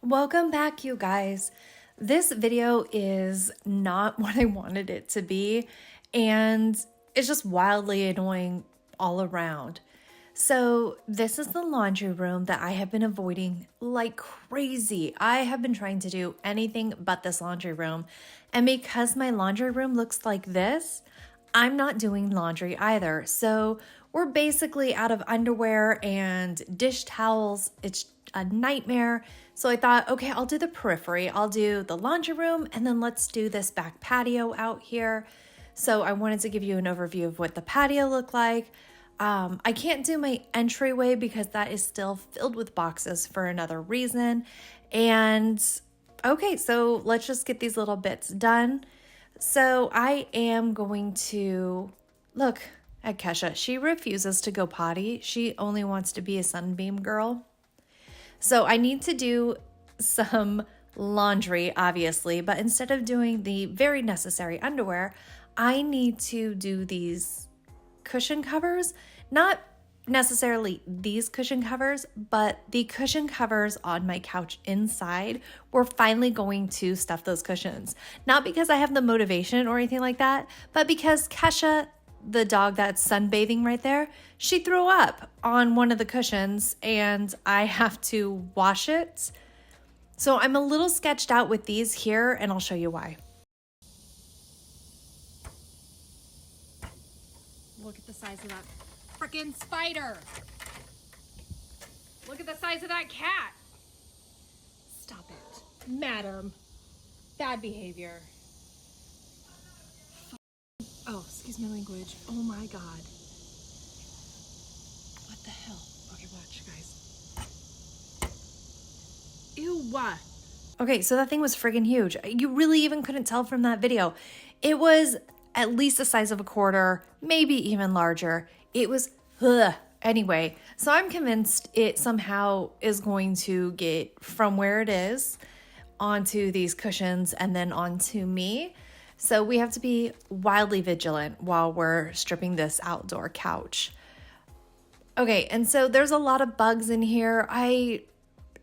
Welcome back, you guys. This video is not what I wanted it to be, and it's just wildly annoying all around. So this is the laundry room that I have been avoiding like crazy. I have been trying to do anything but this laundry room, and because my laundry room looks like this, I'm not doing laundry either. So we're basically out of underwear and dish towels. It's a nightmare. So I thought, okay, I'll do the periphery. I'll do the laundry room, and then let's do this back patio out here. So I wanted to give you an overview of what the patio looked like. I can't do my entryway because that is still filled with boxes for another reason. And okay, so let's just get these little bits done. So I am going to look at Kesha. She refuses to go potty. She only wants to be a sunbeam girl. So I need to do some laundry, obviously, but instead of doing the very necessary underwear, I need to do these cushion covers. Not necessarily these cushion covers, but the cushion covers on my couch inside. We're finally going to stuff those cushions. Not because I have the motivation or anything like that, but because Kesha, the dog that's sunbathing right there, she threw up on one of the cushions and I have to wash it. So I'm a little sketched out with these here, and I'll show you why. Look at the size of that freaking spider. Look at the size of that cat. Stop it, madam. Bad behavior. Oh, excuse my language. Oh my God. What the hell? Okay, watch, guys. Ew. Okay, so that thing was friggin' huge. You really even couldn't tell from that video. It was at least the size of a quarter, maybe even larger. It was, anyway, so I'm convinced it somehow is going to get from where it is onto these cushions and then onto me. So we have to be wildly vigilant while we're stripping this outdoor couch. Okay, and so there's a lot of bugs in here. I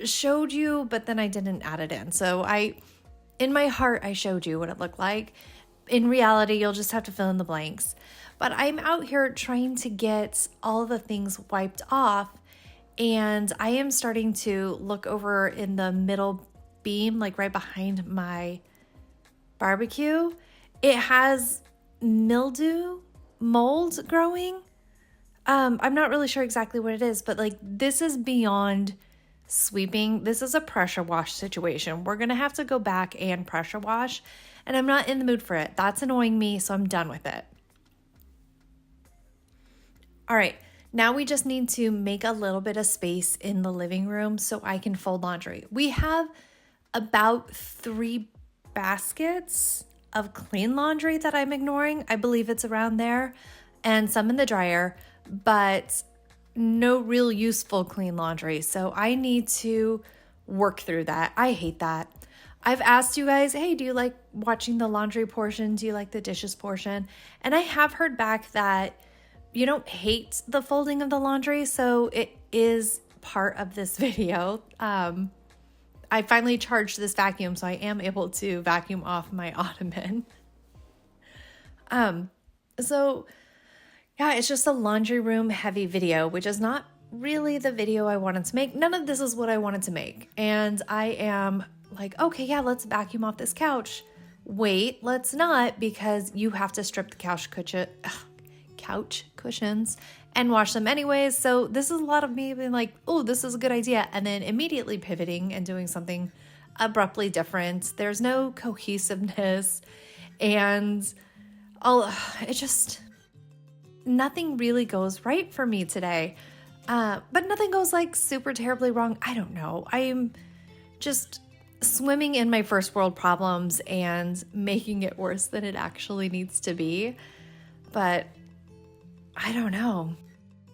showed you, but then I didn't add it in. So in my heart, I showed you what it looked like. In reality, you'll just have to fill in the blanks. But I'm out here trying to get all the things wiped off, and I am starting to look over in the middle beam, like right behind my barbecue. It has mildew, mold growing. I'm not really sure exactly what it is, but like this is beyond sweeping. This is a pressure wash situation. We're gonna have to go back and pressure wash, and I'm not in the mood for it. That's annoying me, so I'm done with it. All right, now we just need to make a little bit of space in the living room so I can fold laundry. We have about 3 baskets of clean laundry that I'm ignoring. I believe it's around there, and some in the dryer, but no real useful clean laundry. So I need to work through that. I hate that. I've asked you guys, hey, do you like watching the laundry portion? Do you like the dishes portion? And I have heard back that you don't hate the folding of the laundry, so it is part of this video. I finally charged this vacuum, so I am able to vacuum off my ottoman. So yeah, it's just a laundry room heavy video, which is not really the video I wanted to make. None of this is what I wanted to make. And I am like, okay, yeah, let's vacuum off this couch. Wait, let's not, because you have to strip the couch cushions and wash them anyways. So this is a lot of me being like, oh, this is a good idea, and then immediately pivoting and doing something abruptly different. There's no cohesiveness, and nothing really goes right for me today. But nothing goes like super terribly wrong. I don't know. I'm just swimming in my first world problems and making it worse than it actually needs to be. But I don't know.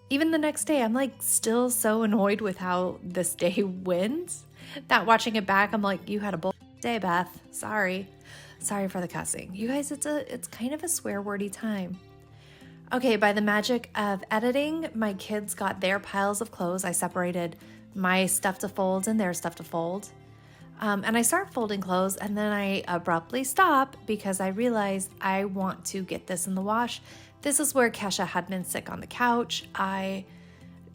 Even the next day, I'm like still so annoyed with how this day went that watching it back, I'm like, you had a bull day, Beth. Sorry for the cussing. You guys, it's kind of a swear wordy time. Okay, by the magic of editing, my kids got their piles of clothes. I separated my stuff to fold and their stuff to fold. And I start folding clothes, and then I abruptly stop because I realized I want to get this in the wash. This is where Kesha had been sick on the couch. I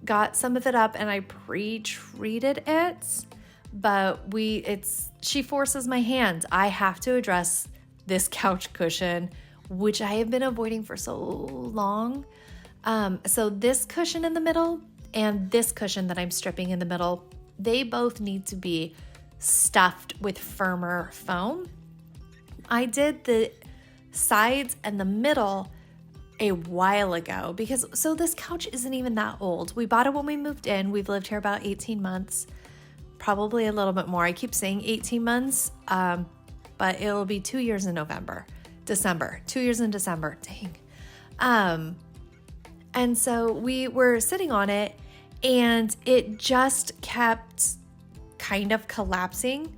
got some of it up and I pre-treated it, but she forces my hand. I have to address this couch cushion, which I have been avoiding for so long. So this cushion in the middle and this cushion that I'm stripping in the middle, they both need to be stuffed with firmer foam. I did the sides and the middle a while ago so this couch isn't even that old. We bought it when we moved in. We've lived here about 18 months, probably a little bit more. I keep saying 18 months, but it'll be 2 years in December, 2 years in December, dang. And so we were sitting on it and it just kept kind of collapsing.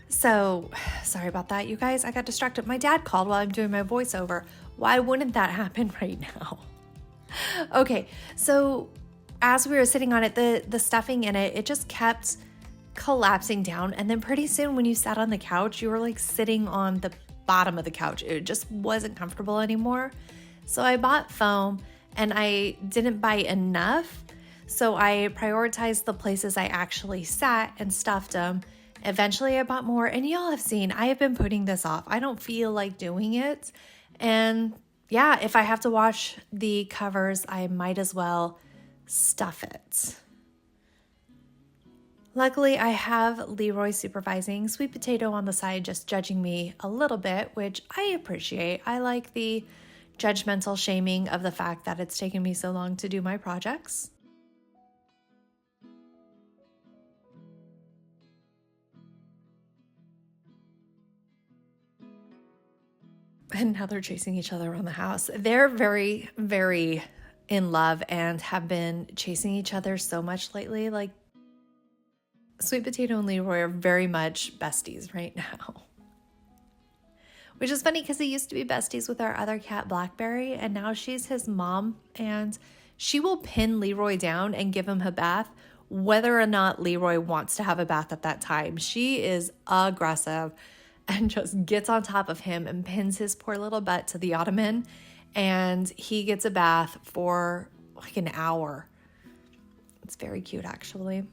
So sorry about that, you guys. I got distracted. My dad called while I'm doing my voiceover. Why wouldn't that happen right now? Okay, so as we were sitting on it, the stuffing in it just kept collapsing down. And then pretty soon when you sat on the couch, you were like sitting on the bottom of the couch. It just wasn't comfortable anymore. So I bought foam and I didn't buy enough. So I prioritized the places I actually sat and stuffed them. Eventually I bought more, and y'all have seen, I have been putting this off. I don't feel like doing it. And yeah, if I have to wash the covers, I might as well stuff it. Luckily, I have Leroy supervising, Sweet Potato on the side, just judging me a little bit, which I appreciate. I like the judgmental shaming of the fact that it's taken me so long to do my projects. And now they're chasing each other around the house. They're very, very in love and have been chasing each other so much lately. Like, Sweet Potato and Leroy are very much besties right now. Which is funny because he used to be besties with our other cat, Blackberry, and now she's his mom, and she will pin Leroy down and give him a bath whether or not Leroy wants to have a bath at that time. She is aggressive and just gets on top of him and pins his poor little butt to the ottoman, and he gets a bath for like an hour. It's very cute, actually.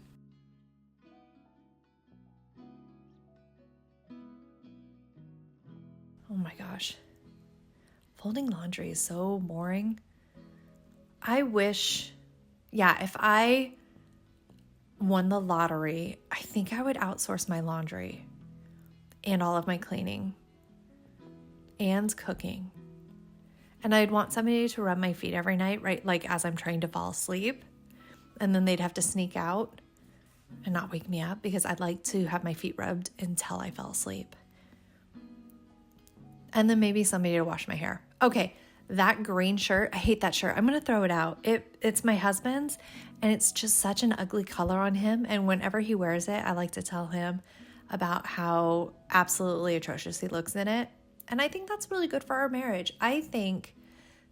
Oh my gosh. Folding laundry is so boring. I wish, if I won the lottery, I think I would outsource my laundry and all of my cleaning and cooking. And I'd want somebody to rub my feet every night, right? Like as I'm trying to fall asleep. And then they'd have to sneak out and not wake me up because I'd like to have my feet rubbed until I fell asleep. And then maybe somebody to wash my hair. Okay, that green shirt, I hate that shirt. I'm going to throw it out. It's my husband's, and it's just such an ugly color on him. And whenever he wears it, I like to tell him about how absolutely atrocious he looks in it. And I think that's really good for our marriage. I think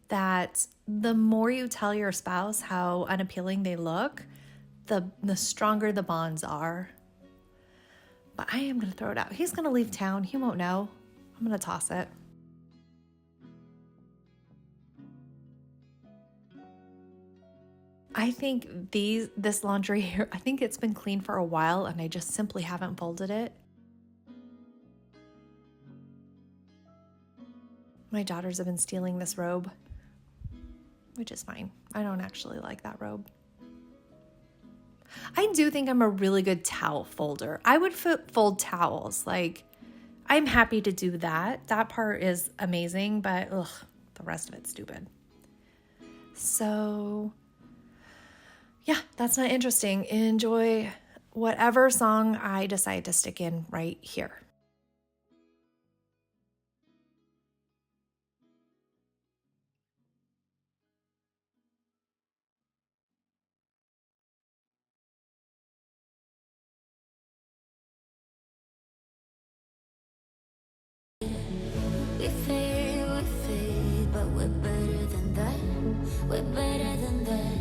that the more you tell your spouse how unappealing they look, the stronger the bonds are. But I am going to throw it out. He's going to leave town. He won't know. I'm going to toss it. I think this laundry here, I think it's been clean for a while and I just simply haven't folded it. My daughters have been stealing this robe, which is fine. I don't actually like that robe. I do think I'm a really good towel folder. I would fold towels. Like, I'm happy to do that. That part is amazing, but the rest of it's stupid. So yeah, that's not interesting. Enjoy whatever song I decide to stick in right here. We fade, but we're better than that. We're better than that.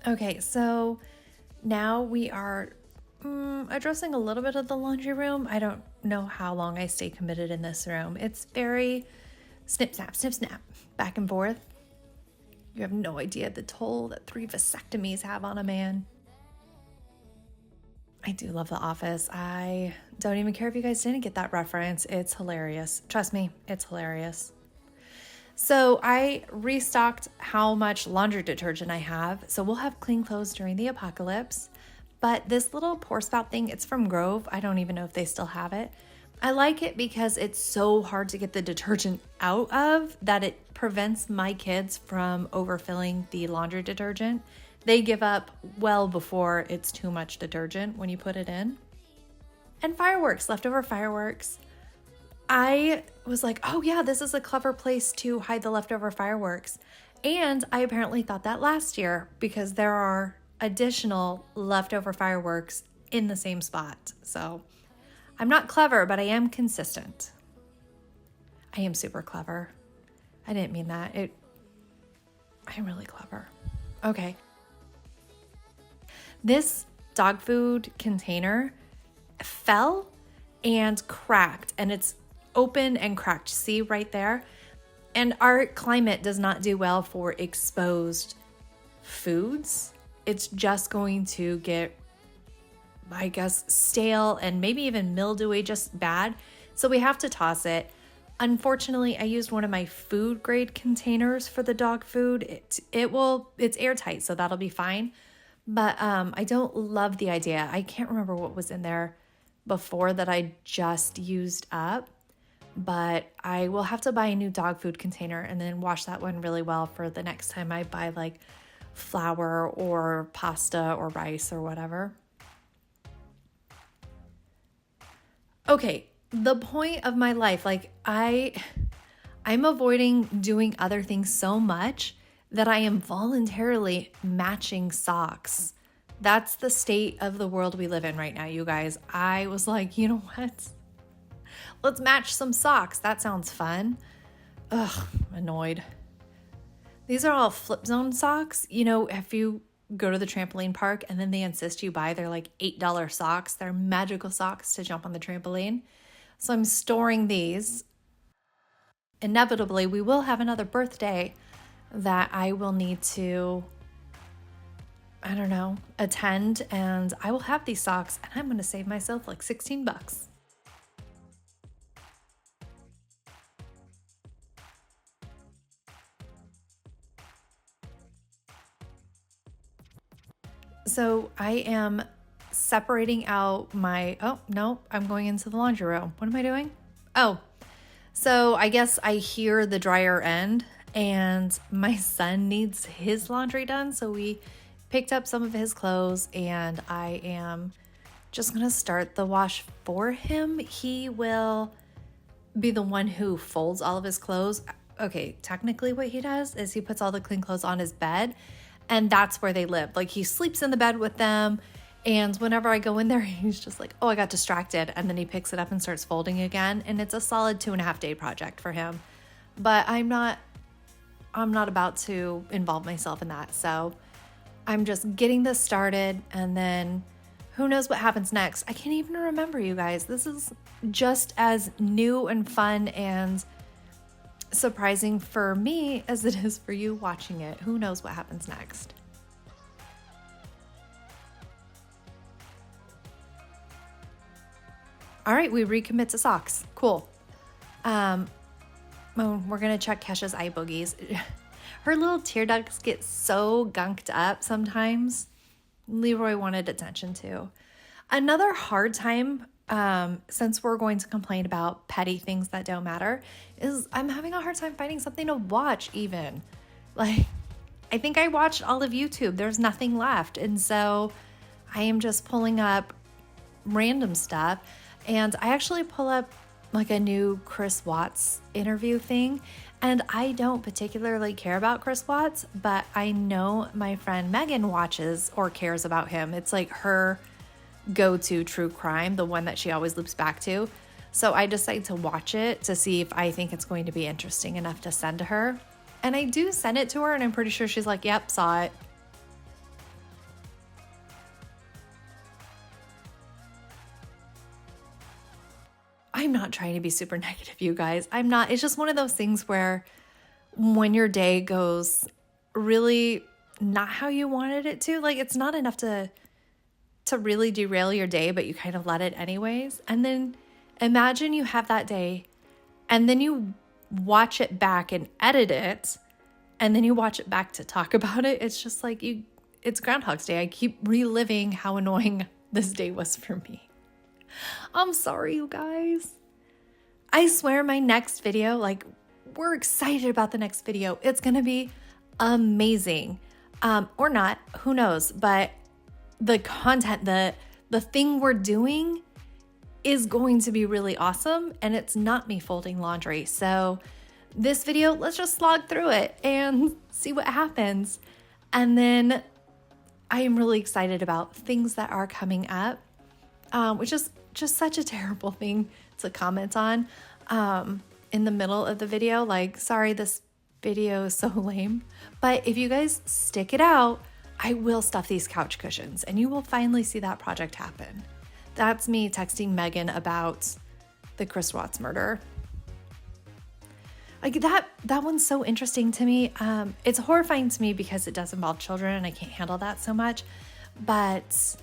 Okay, so now we are addressing a little bit of the laundry room. I don't know how long I stay committed in this room. It's very snip, snap, back and forth. You have no idea the toll that 3 vasectomies have on a man. I do love The Office. I don't even care if you guys didn't get that reference. It's hilarious. Trust me, it's hilarious. So I restocked how much laundry detergent I have. So we'll have clean clothes during the apocalypse. But this little pour spout thing, it's from Grove. I don't even know if they still have it. I like it because it's so hard to get the detergent out of that it prevents my kids from overfilling the laundry detergent. They give up well before it's too much detergent when you put it in. And fireworks, leftover fireworks. I was like, oh yeah, this is a clever place to hide the leftover fireworks. And I apparently thought that last year because there are additional leftover fireworks in the same spot. So I'm not clever, but I am consistent. I am super clever. I didn't mean that. I'm really clever. Okay. This dog food container fell and cracked, and it's open and cracked. See right there? And our climate does not do well for exposed foods. It's just going to get, I guess, stale and maybe even mildewy, just bad. So we have to toss it. Unfortunately, I used one of my food grade containers for the dog food. It's airtight, so that'll be fine. But I don't love the idea. I can't remember what was in there before that I just used up. But I will have to buy a new dog food container and then wash that one really well for the next time I buy like flour or pasta or rice or whatever. Okay, the point of my life, like I'm avoiding doing other things so much that I am voluntarily matching socks. That's the state of the world we live in right now, you guys. I was like, you know what? Let's match some socks. That sounds fun. Ugh, I'm annoyed. These are all flip zone socks. You know, if you go to the trampoline park and then they insist you buy their like $8 socks, they're magical socks to jump on the trampoline. So I'm storing these. Inevitably, we will have another birthday that I will need to, I don't know, attend, and I will have these socks and I'm going to save myself like $16. So I am separating out oh no, I'm going into the laundry room. What am I doing? Oh, so I guess I hear the dryer end and my son needs his laundry done. So we picked up some of his clothes and I am just going to start the wash for him. He will be the one who folds all of his clothes. Okay, technically what he does is he puts all the clean clothes on his bed. And that's where they live. Like he sleeps in the bed with them. And whenever I go in there, he's just like, oh, I got distracted. And then he picks it up and starts folding again. And it's a solid 2.5 day project for him. But I'm not about to involve myself in that. So I'm just getting this started. And then who knows what happens next. I can't even remember, you guys. This is just as new and fun and surprising for me as it is for you watching it. Who knows what happens next? All right, we recommit to socks. Cool. We're gonna check Kesha's eye boogies. Her little tear ducts get so gunked up sometimes. Leroy wanted attention too. Another hard time, since we're going to complain about petty things that don't matter, is I'm having a hard time finding something to watch even. Like, I think I watched all of YouTube. There's nothing left. And so I am just pulling up random stuff. And I actually pull up like a new Chris Watts interview thing. And I don't particularly care about Chris Watts, but I know my friend Megan watches or cares about him. It's like her go-to true crime, the one that she always loops back to. So I decided to watch it to see if I think it's going to be interesting enough to send to her. And I do send it to her and I'm pretty sure she's like, yep, saw it. trying to be super negative, you guys. I'm not. It's just one of those things where when your day goes really not how you wanted it to, like it's not enough to really derail your day, but you kind of let it anyways. And then imagine you have that day and then you watch it back and edit it, and then you watch it back to talk about it. It's just like it's Groundhog's Day. I keep reliving how annoying this day was for me. I'm sorry, you guys. I swear my next video, like we're excited about the next video. It's going to be amazing. Or not, who knows, but the content, the thing we're doing is going to be really awesome, and it's not me folding laundry. So this video, let's just slog through it and see what happens. And then I am really excited about things that are coming up, which is just such a terrible thing to comment on in the middle of the video. Like, sorry, this video is so lame, but if you guys stick it out, I will stuff these couch cushions and you will finally see that project happen. That's me texting Megan about the Chris Watts murder. Like that one's so interesting to me. It's horrifying to me because it does involve children and I can't handle that so much. But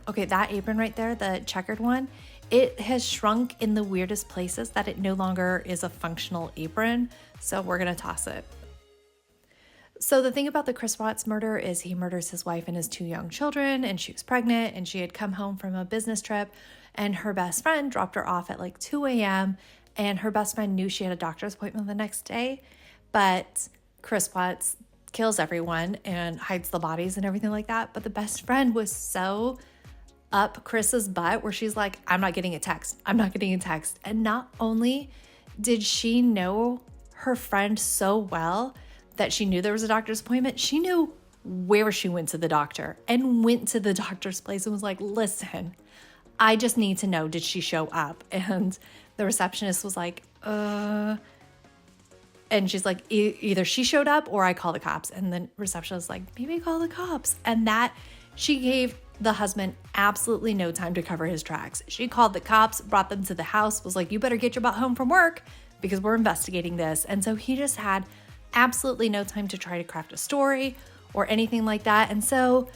okay, that apron right there, the checkered one, it has shrunk in the weirdest places that it no longer is a functional apron. So we're gonna toss it. So the thing about the Chris Watts murder is he murders his wife and his 2 young children, and she was pregnant and she had come home from a business trip and her best friend dropped her off at like 2 a.m. and her best friend knew she had a doctor's appointment the next day, but Chris Watts kills everyone and hides the bodies and everything like that. But the best friend was so up Chris's butt where she's like, I'm not getting a text. I'm not getting a text. And not only did she know her friend so well that she knew there was a doctor's appointment, she knew where she went to the doctor and went to the doctor's place and was like, listen, I just need to know, did she show up? And the receptionist was like, and she's like, either she showed up or I call the cops. And the receptionist was like, maybe call the cops. And that she gave the husband absolutely no time to cover his tracks. She called the cops, brought them to the house, was like, you better get your butt home from work because we're investigating this. And so he just had absolutely no time to try to craft a story or anything like that. And so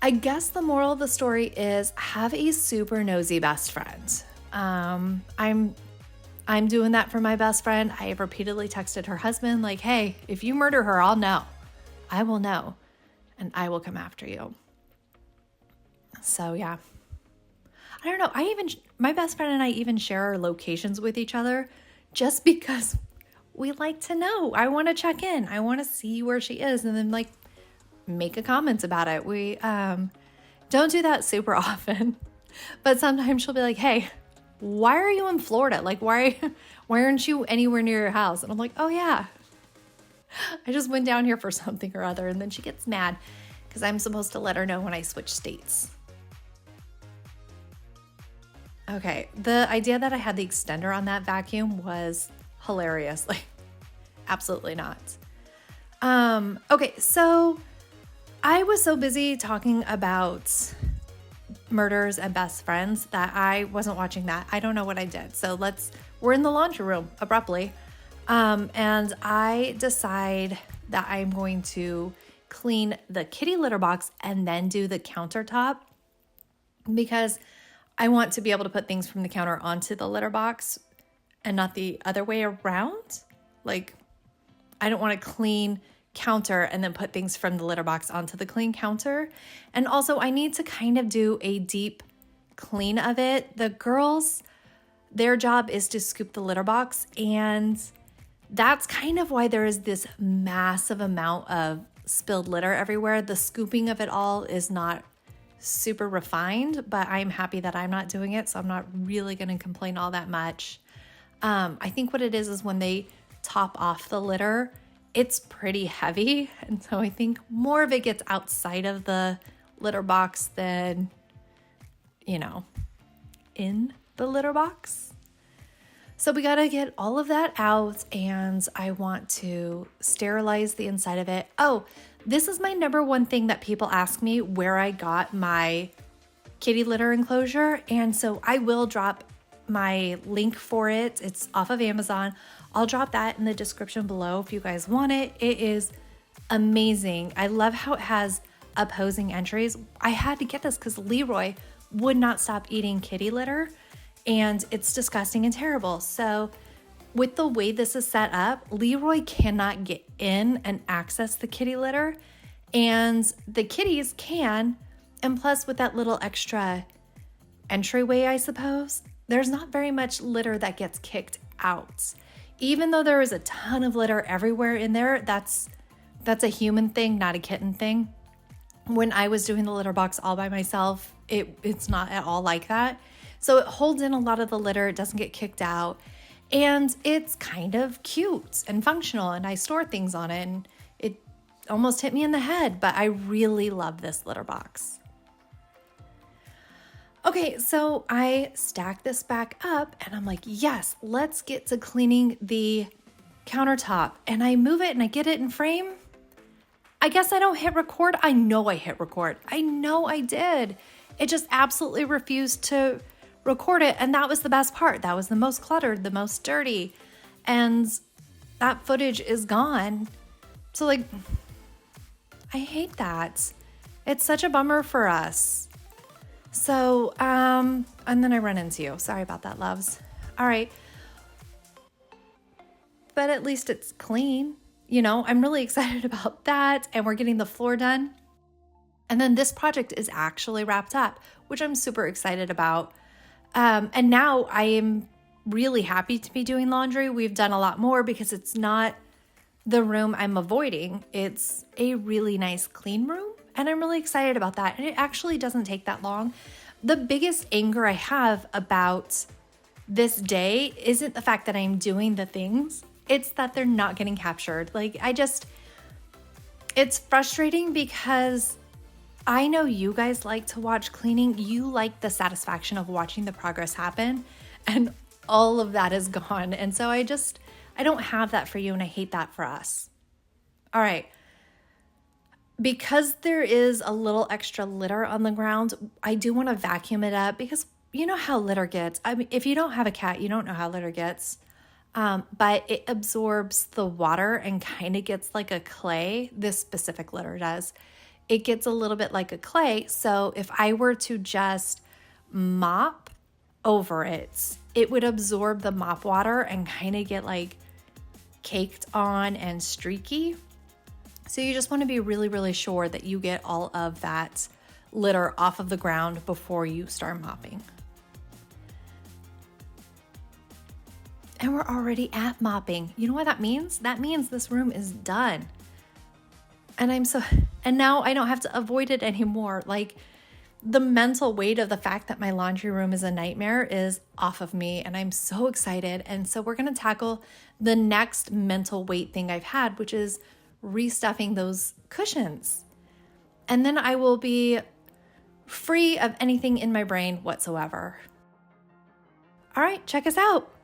I guess the moral of the story is have a super nosy best friend. I'm doing that for my best friend. I have repeatedly texted her husband like, hey, if you murder her, I'll know. I will know. And I will come after you. So yeah. I don't know. My best friend and I even share our locations with each other just because we like to know. I want to check in. I want to see where she is and then like make a comment about it. We don't do that super often, but sometimes she'll be like, hey, why are you in Florida? Like, why aren't you anywhere near your house? And I'm like, oh yeah, I just went down here for something or other. And then she gets mad because I'm supposed to let her know when I switch states. Okay, the idea that I had the extender on that vacuum was hilarious. Like, absolutely not. Okay, so I was so busy talking about murders and best friends that I wasn't watching that. I don't know what I did. So we're in the laundry room abruptly. And I decide that I'm going to clean the kitty litter box and then do the countertop because I want to be able to put things from the counter onto the litter box and not the other way around. Like, I don't want to clean counter and then put things from the litter box onto the clean counter. And also I need to kind of do a deep clean of it. The girls, their job is to scoop the litter box, and that's kind of why there is this massive amount of spilled litter everywhere. The scooping of it all is not super refined, but I'm happy that I'm not doing it, so I'm not really going to complain all that much. I think what it is when they top off the litter, it's pretty heavy, and so I think more of it gets outside of the litter box than, in the litter box. So we got to get all of that out, and I want to sterilize the inside of it. Oh, this is my number one thing that people ask me, where I got my kitty litter enclosure. And so I will drop my link for it. It's off of Amazon. I'll drop that in the description below if you guys want it. It is amazing. I love how it has opposing entries. I had to get this because Leroy would not stop eating kitty litter, and it's disgusting and terrible. So with the way this is set up, Leroy cannot get in and access the kitty litter, and the kitties can. And plus, with that little extra entryway, I suppose, there's not very much litter that gets kicked out. Even though there is a ton of litter everywhere in there, that's a human thing, not a kitten thing. When I was doing the litter box all by myself, it's not at all like that. So it holds in a lot of the litter, it doesn't get kicked out, and it's kind of cute and functional, and I store things on it, and it almost hit me in the head, but I really love this litter box. Okay, so I stack this back up and I'm like, yes, let's get to cleaning the countertop. And I move it and I get it in frame. I guess I don't hit record. I know I hit record. I know I did. It just absolutely refused to record it. And that was the best part. That was the most cluttered, the most dirty. And that footage is gone. So like, I hate that. It's such a bummer for us. So, and then I run into you. Sorry about that, loves. All right. But at least it's clean. You know, I'm really excited about that. And we're getting the floor done. And then this project is actually wrapped up, which I'm super excited about. And now I am really happy to be doing laundry. We've done a lot more because it's not the room I'm avoiding. It's a really nice clean room. And I'm really excited about that. And it actually doesn't take that long. The biggest anger I have about this day isn't the fact that I'm doing the things. It's that they're not getting captured. Like, it's frustrating because I know you guys like to watch cleaning. You like the satisfaction of watching the progress happen. And all of that is gone. And so I don't have that for you. And I hate that for us. All right. Because there is a little extra litter on the ground, I do want to vacuum it up because you know how litter gets. I mean, if you don't have a cat, you don't know how litter gets. But it absorbs the water and kind of gets like a clay. This specific litter does. It gets a little bit like a clay. So if I were to just mop over it, it would absorb the mop water and kind of get like caked on and streaky. So you just want to be really, really sure that you get all of that litter off of the ground before you start mopping. And we're already at mopping. You know what that means? That means this room is done. And now I don't have to avoid it anymore. Like, the mental weight of the fact that my laundry room is a nightmare is off of me, and I'm so excited. And so we're going to tackle the next mental weight thing I've had, which is restuffing those cushions. And then I will be free of anything in my brain whatsoever. All right, check us out.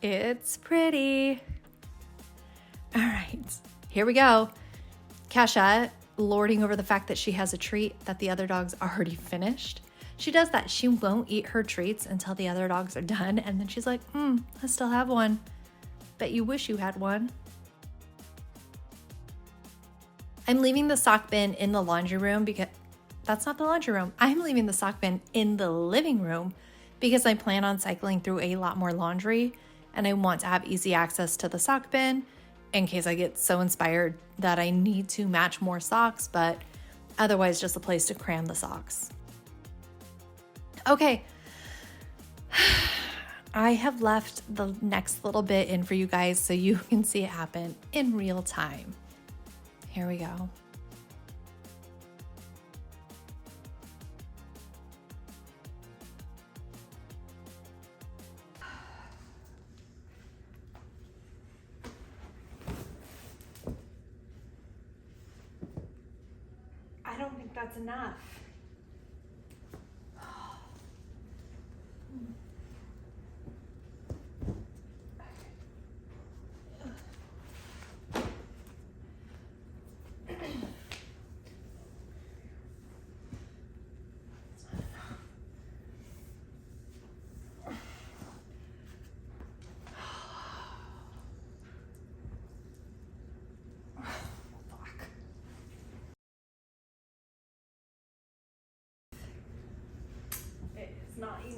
It's pretty. All right, here we go. Kesha lording over the fact that she has a treat that the other dogs already finished. She does that. She won't eat her treats until the other dogs are done. And then she's like, I still have one. Bet you wish you had one. I'm leaving the sock bin in the laundry room because that's not the laundry room. I'm leaving the sock bin in the living room because I plan on cycling through a lot more laundry and I want to have easy access to the sock bin in case I get so inspired that I need to match more socks, but otherwise just a place to cram the socks. Okay. I have left the next little bit in for you guys so you can see it happen in real time. Here we go. I don't think that's enough.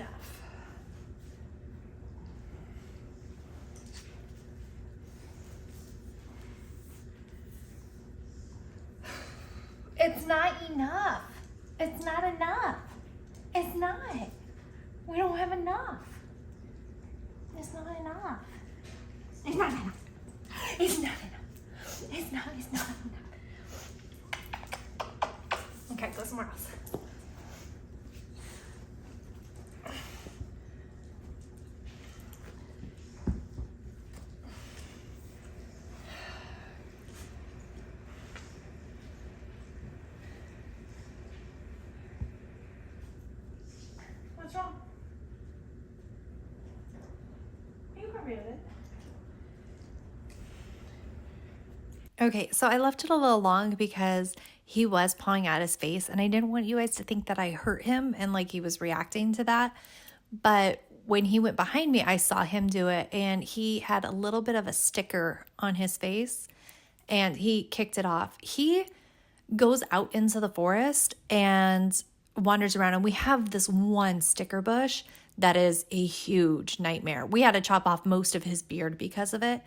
enough. It's not enough. It's not enough. It's not. We don't have enough. It's not enough. It's not enough. It's not enough. It's not enough. Okay, go somewhere else. What's wrong? You can read it. Okay, so I left it a little long because he was pawing at his face and I didn't want you guys to think that I hurt him and like he was reacting to that. But when he went behind me, I saw him do it and he had a little bit of a sticker on his face and he kicked it off. He goes out into the forest and wanders around, and we have this one sticker bush that is a huge nightmare. We had to chop off most of his beard because of it,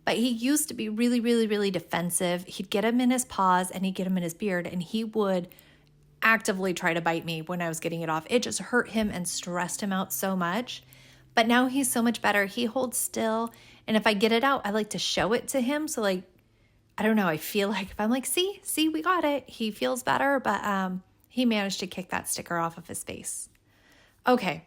but he used to be really, really, really defensive. He'd get him in his paws and he'd get him in his beard, and he would actively try to bite me when I was getting it off. It just hurt him and stressed him out so much. But now he's so much better. He holds still, and if I get it out, I like to show it to him. So like, I don't know, I feel like if I'm like, see, we got it, he feels better, but he managed to kick that sticker off of his face. Okay,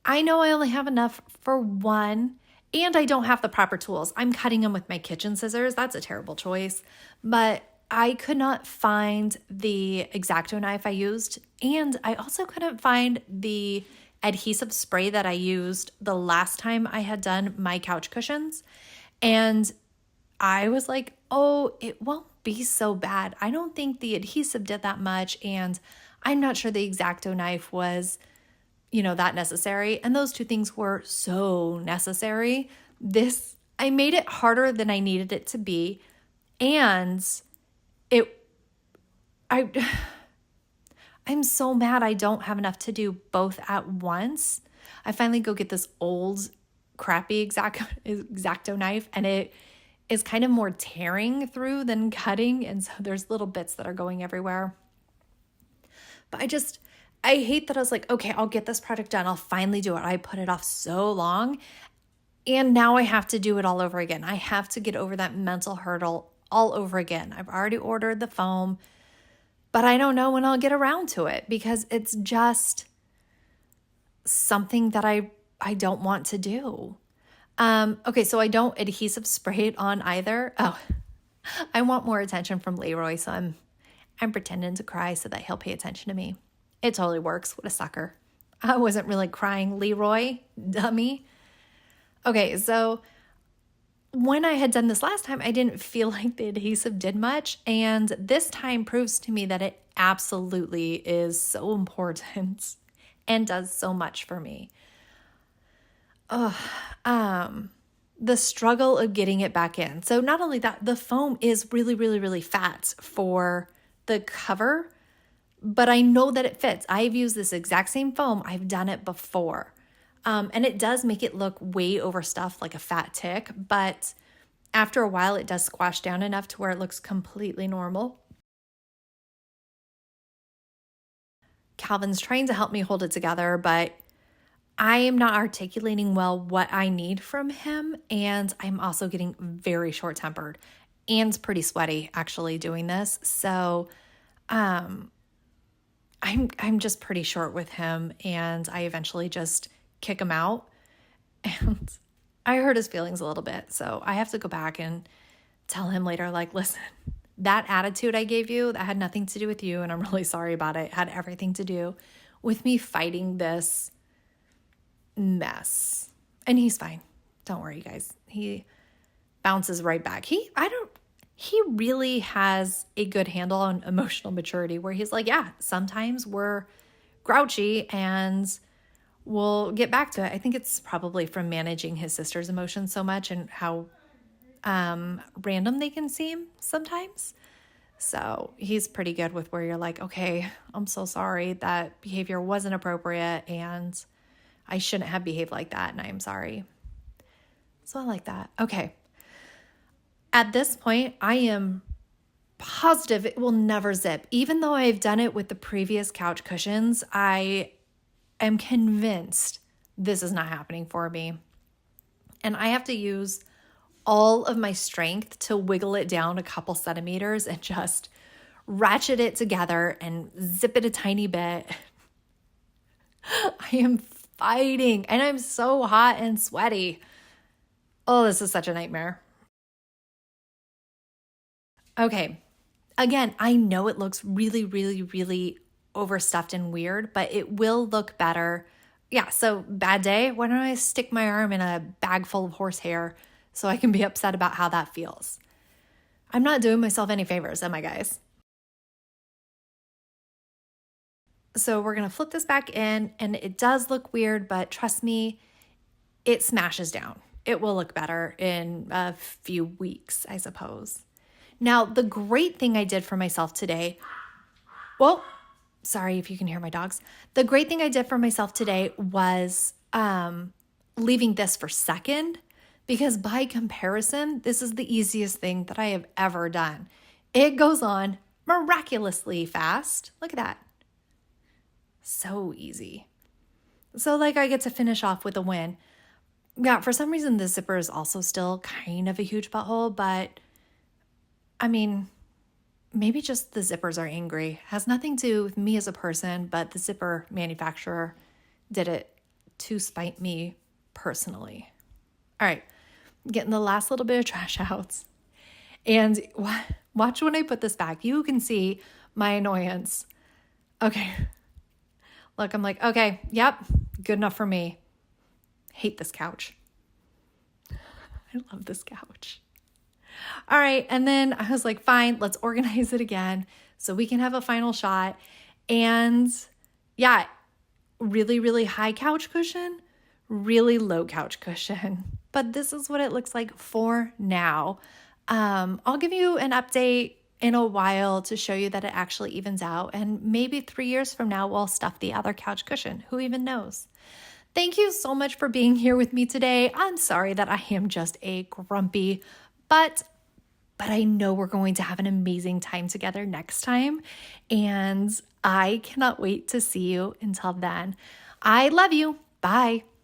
I know I only have enough for one, and I don't have the proper tools. I'm cutting him with my kitchen scissors. That's a terrible choice, but I could not find the X-Acto knife I used, and I also couldn't find the adhesive spray that I used the last time I had done my couch cushions, and I was like, oh, it won't be so bad. I don't think the adhesive did that much, and I'm not sure the X-Acto knife was, that necessary. And those two things were so necessary. I made it harder than I needed it to be, and I'm so mad I don't have enough to do both at once. I finally go get this old, crappy X-Acto knife, and it is kind of more tearing through than cutting. And so there's little bits that are going everywhere. But I hate that I was like, okay, I'll get this project done. I'll finally do it. I put it off so long. And now I have to do it all over again. I have to get over that mental hurdle all over again. I've already ordered the foam, but I don't know when I'll get around to it because it's just something that I don't want to do. Okay, so I don't adhesive spray it on either. Oh, I want more attention from Leroy, so I'm pretending to cry so that he'll pay attention to me. It totally works. What a sucker. I wasn't really crying, Leroy, dummy. Okay, so when I had done this last time, I didn't feel like the adhesive did much, and this time proves to me that it absolutely is so important and does so much for me. The struggle of getting it back in. So not only that, the foam is really, really, really fat for the cover, but I know that it fits. I've used this exact same foam. I've done it before. And it does make it look way overstuffed like a fat tick, but after a while it does squash down enough to where it looks completely normal. Calvin's trying to help me hold it together, but I am not articulating well what I need from him, and I'm also getting very short-tempered and pretty sweaty actually doing this. So I'm just pretty short with him, and I eventually just kick him out, and I hurt his feelings a little bit. So I have to go back and tell him later, like, listen, that attitude I gave you, that had nothing to do with you, and I'm really sorry about it. It had everything to do with me fighting this mess. And he's fine. Don't worry, you guys. He bounces right back. He really has a good handle on emotional maturity where he's like, yeah, sometimes we're grouchy and we'll get back to it. I think it's probably from managing his sister's emotions so much and how random they can seem sometimes. So he's pretty good with where you're like, okay, I'm so sorry. That behavior wasn't appropriate, and I shouldn't have behaved like that, and I am sorry. So I like that. Okay. At this point, I am positive it will never zip. Even though I've done it with the previous couch cushions, I am convinced this is not happening for me. And I have to use all of my strength to wiggle it down a couple centimeters and just ratchet it together and zip it a tiny bit. I am fighting and I'm so hot and sweaty. Oh, this is such a nightmare. Okay. Again, I know it looks really, really, really overstuffed and weird, but it will look better. Yeah, so bad day. Why don't I stick my arm in a bag full of horsehair so I can be upset about how that feels? I'm not doing myself any favors, am I, guys? So we're going to flip this back in, and it does look weird, but trust me, it smashes down. It will look better in a few weeks, I suppose. Now, the great thing I did for myself today, well, sorry if you can hear my dogs. The great thing I did for myself today was leaving this for second, because by comparison, this is the easiest thing that I have ever done. It goes on miraculously fast. Look at that. So easy. So like I get to finish off with a win. Yeah, for some reason, the zipper is also still kind of a huge butthole, but I mean, maybe just the zippers are angry. Has nothing to do with me as a person, but the zipper manufacturer did it to spite me personally. All right, getting the last little bit of trash out. And watch when I put this back. You can see my annoyance. Okay. Look, I'm like, okay, yep, good enough for me. Hate this couch. I love this couch. All right, and then I was like, fine, let's organize it again so we can have a final shot. And yeah, really, really high couch cushion, really low couch cushion. But this is what it looks like for now. I'll give you an update in a while to show you that it actually evens out. And maybe 3 years from now, we'll stuff the other couch cushion. Who even knows? Thank you so much for being here with me today. I'm sorry that I am just a grumpy, but I know we're going to have an amazing time together next time. And I cannot wait to see you until then. I love you. Bye.